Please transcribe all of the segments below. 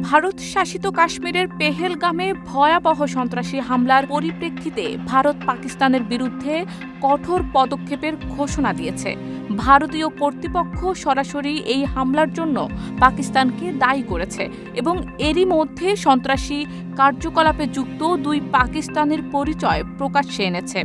ভারত শাসিত কাশ্মীরের পেহেলগামে ভয়াবহ সন্ত্রাসী হামলার পরিপ্রেক্ষিতে ভারত পাকিস্তানের বিরুদ্ধে কঠোর পদক্ষেপের ঘোষণা দিয়েছে। ভারতীয় কর্তৃপক্ষ সরাসরি এই হামলার জন্য পাকিস্তানকে দায়ী করেছে এবং এরই মধ্যে সন্ত্রাসী কার্যকলাপে যুক্ত দুই পাকিস্তানের পরিচয় প্রকাশ্যে এনেছে।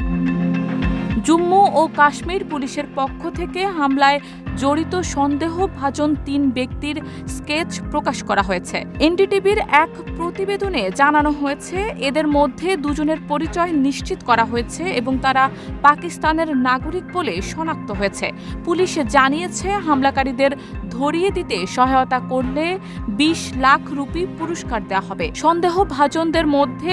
জম্মু ও কাশ্মীর পুলিশের পক্ষ থেকে হামলায় জড়িত সন্দেহভাজন ৩ ব্যক্তির স্কেচ প্রকাশ করা হয়েছে। এনডিটিভির এক প্রতিবেদনে জানানো হয়েছে, এদের মধ্যে দুজনের পরিচয় নিশ্চিত করা হয়েছে এবং তারা পাকিস্তানের নাগরিক বলে শনাক্ত হয়েছে। পুলিশ জানিয়েছে, হামলাকারীদের ধরিয়ে দিতে সহায়তা করলে ২০ লাখ রুপি পুরস্কার দেওয়া হবে। সন্দেহভাজনদের মধ্যে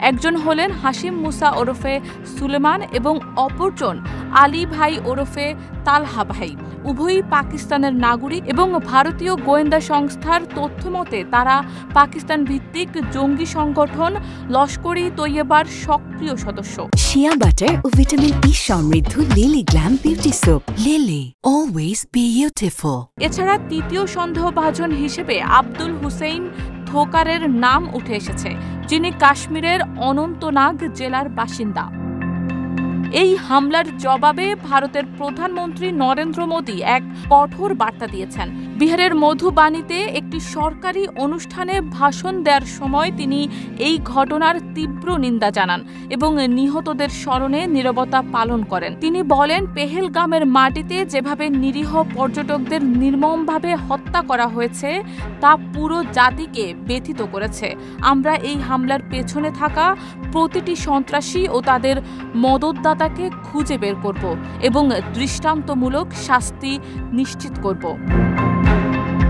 একজন হলেন হাশিম মুসা ওরফে সুলেমান এবং অপরজন আলী ভাই ওরফে তালহা ভাই। উভয়ই পাকিস্তানের নাগরিক এবং ভারতীয় গোয়েন্দা সংস্থার তথ্যমতে তারা পাকিস্তান ভিত্তিক জঙ্গি সংগঠন লস্কর-ই তৈয়বার সক্রিয় সদস্য। শিয়া বাটার ও ভিটামিন ই সমৃদ্ধ lily glam beauty soap. Lily, always beautiful. এছাড়া তৃতীয় সন্দেহভাজন হিসেবে আব্দুল হুসেইন থোকারের নাম উঠে এসেছে, যিনি কাশ্মীরের অনন্তনাগ জেলার বাসিন্দা। এই হামলার জবাবে ভারতের প্রধানমন্ত্রী নরেন্দ্র মোদী এক কঠোর বার্তা দিয়েছেন। বিহারের মধুবাণীতে একটি সরকারি অনুষ্ঠানে ভাষণ দেওয়ার সময় তিনি এই ঘটনার তীব্র নিন্দা জানান এবং নিহতদের স্মরণে নীরবতা পালন করেন। তিনি বলেন, পেহেলগামের মাটিতে যেভাবে নিরীহ পর্যটকদের নির্মমভাবে হত্যা করা হয়েছে তা পুরো জাতিকে ব্যথিত করেছে। আমরা এই হামলার পেছনে থাকা প্রতিটি সন্ত্রাসী ও তাদের মদতদাতাকে খুঁজে বের করব এবং দৃষ্টান্তমূলক শাস্তি নিশ্চিত করব।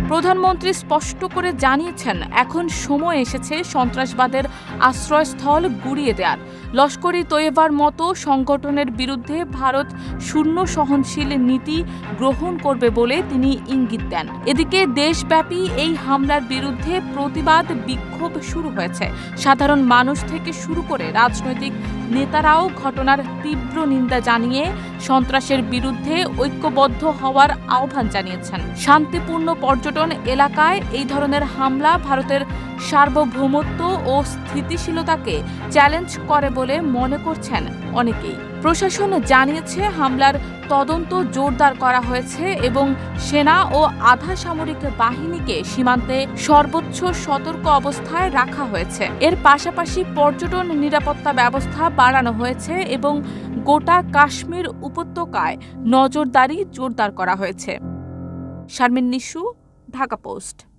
প্রধানমন্ত্রী স্পষ্ট করে জানিয়েছেন, এখন সময় এসেছে সন্ত্রাসবাদের আশ্রয়স্থল গুড়িয়ে দেওয়ার। লস্কর-ই তৈয়বার মতো সংগঠনের বিরুদ্ধে ভারত শূন্য সহনশীল নীতি গ্রহণ করবে বলে তিনি ইঙ্গিত দেন। এদিকে দেশব্যাপী এই হামলার বিরুদ্ধে প্রতিবাদ বিক্ষোভ শুরু হয়েছে। সাধারণ মানুষ থেকে শুরু করে রাজনৈতিক নেতারাও ঘটনার তীব্র নিন্দা জানিয়ে সন্ত্রাসের বিরুদ্ধে ঐক্যবদ্ধ হওয়ার আহ্বান জানিয়েছেন। শান্তিপূর্ণ পর্যটন এলাকায় এই ধরনের হামলা ভারতের সার্বভৌমত্ব ও স্থিতিশীলতাকে চ্যালেঞ্জ করে বলে মনে করছেন অনেকেই। প্রশাসন জানিয়েছে, হামলার তদন্ত জোরদার করা হয়েছে এবং সেনা ও আধা সামরিক বাহিনীকে সীমান্তে সর্বোচ্চ সতর্ক অবস্থায় রাখা হয়েছে। এর পাশাপাশি পর্যটন নিরাপত্তা ব্যবস্থা বাড়ানো হয়েছে এবং গোটা কাশ্মীর উপত্যকায় নজরদারি জোরদার করা হয়েছে। শারমিন নিশু, ঢাকা পোস্ট।